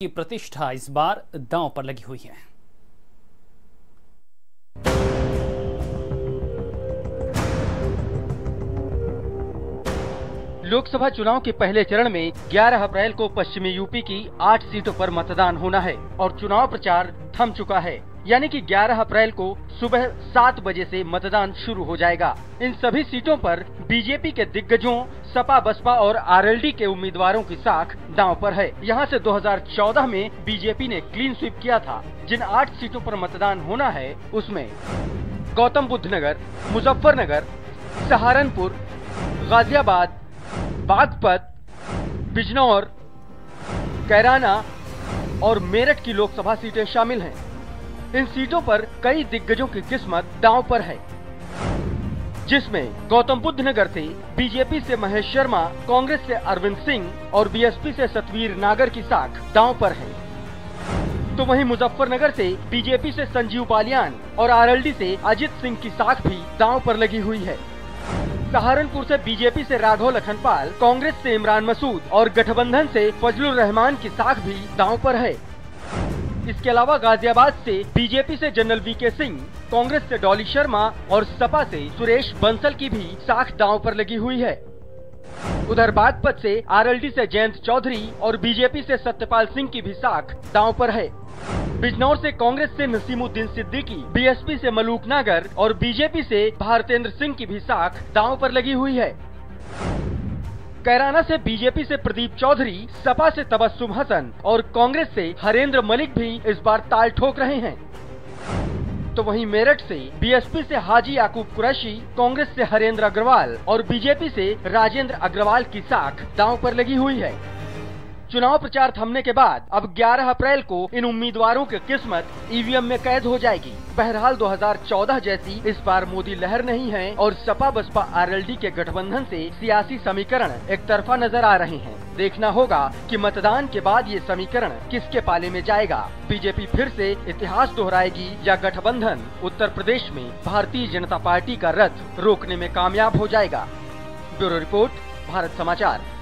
की प्रतिष्ठा इस बार दांव पर लगी हुई है। लोकसभा चुनाव के पहले चरण में 11 अप्रैल को पश्चिमी यूपी की 8 सीटों पर मतदान होना है और चुनाव प्रचार थम चुका है। यानी कि 11 अप्रैल को सुबह 7 बजे से मतदान शुरू हो जाएगा। इन सभी सीटों पर बीजेपी के दिग्गजों, सपा, बसपा और आरएलडी के उम्मीदवारों की साख दांव पर है। यहां से 2014 में बीजेपी ने क्लीन स्वीप किया था। जिन 8 सीटों पर मतदान होना है उसमें गौतम बुद्ध नगर, मुजफ्फरनगर, सहारनपुर, गाजियाबाद, बागपत, बिजनौर, कैराना और मेरठ की लोकसभा सीटें शामिल हैं। इन सीटों पर कई दिग्गजों की किस्मत दांव पर है, जिसमें गौतम बुद्ध नगर से बीजेपी से महेश शर्मा, कांग्रेस से अरविंद सिंह और बीएसपी से सतवीर नागर की साख दांव पर है। तो वहीं मुजफ्फरनगर से बीजेपी से संजीव बालियान और आरएलडी से अजित सिंह की साख भी दांव पर लगी हुई है। सहारनपुर से बीजेपी से राघव लखनपाल, कांग्रेस से इमरान मसूद और गठबंधन से फजलुर रहमान की साख भी दांव पर है। इसके अलावा गाजियाबाद से बीजेपी से जनरल वीके सिंह, कांग्रेस से डॉली शर्मा और सपा से सुरेश बंसल की भी साख दांव पर लगी हुई है। उधर बागपत से आरएलडी से जयंत चौधरी और बीजेपी से सत्यपाल सिंह की भी साख दांव पर है। बिजनौर से कांग्रेस से नसीमुद्दीन सिद्दीकी, बीएसपी से मलूक नागर और बीजेपी से भारतेंद्र सिंह की भी साख दांव पर लगी हुई है। कैराना से बीजेपी से प्रदीप चौधरी, सपा से तबस्सुम हसन और कांग्रेस से हरेंद्र मलिक भी इस बार ताल ठोक रहे हैं। तो वहीं मेरठ से बीएसपी से हाजी याकूब कुरैशी, कांग्रेस से हरेंद्र अग्रवाल और बीजेपी से राजेंद्र अग्रवाल की साख दांव पर लगी हुई है। चुनाव प्रचार थमने के बाद अब 11 अप्रैल को इन उम्मीदवारों की किस्मत ईवीएम में कैद हो जाएगी। बहरहाल 2014 जैसी इस बार मोदी लहर नहीं है और सपा बसपा आरएलडी के गठबंधन से सियासी समीकरण एक तरफा नजर आ रहे हैं। देखना होगा कि मतदान के बाद ये समीकरण किसके पाले में जाएगा। बीजेपी फिर से इतिहास दोहराएगी या गठबंधन उत्तर प्रदेश में भारतीय जनता पार्टी का रथ रोकने में कामयाब हो जाएगा। ब्यूरो रिपोर्ट, भारत समाचार।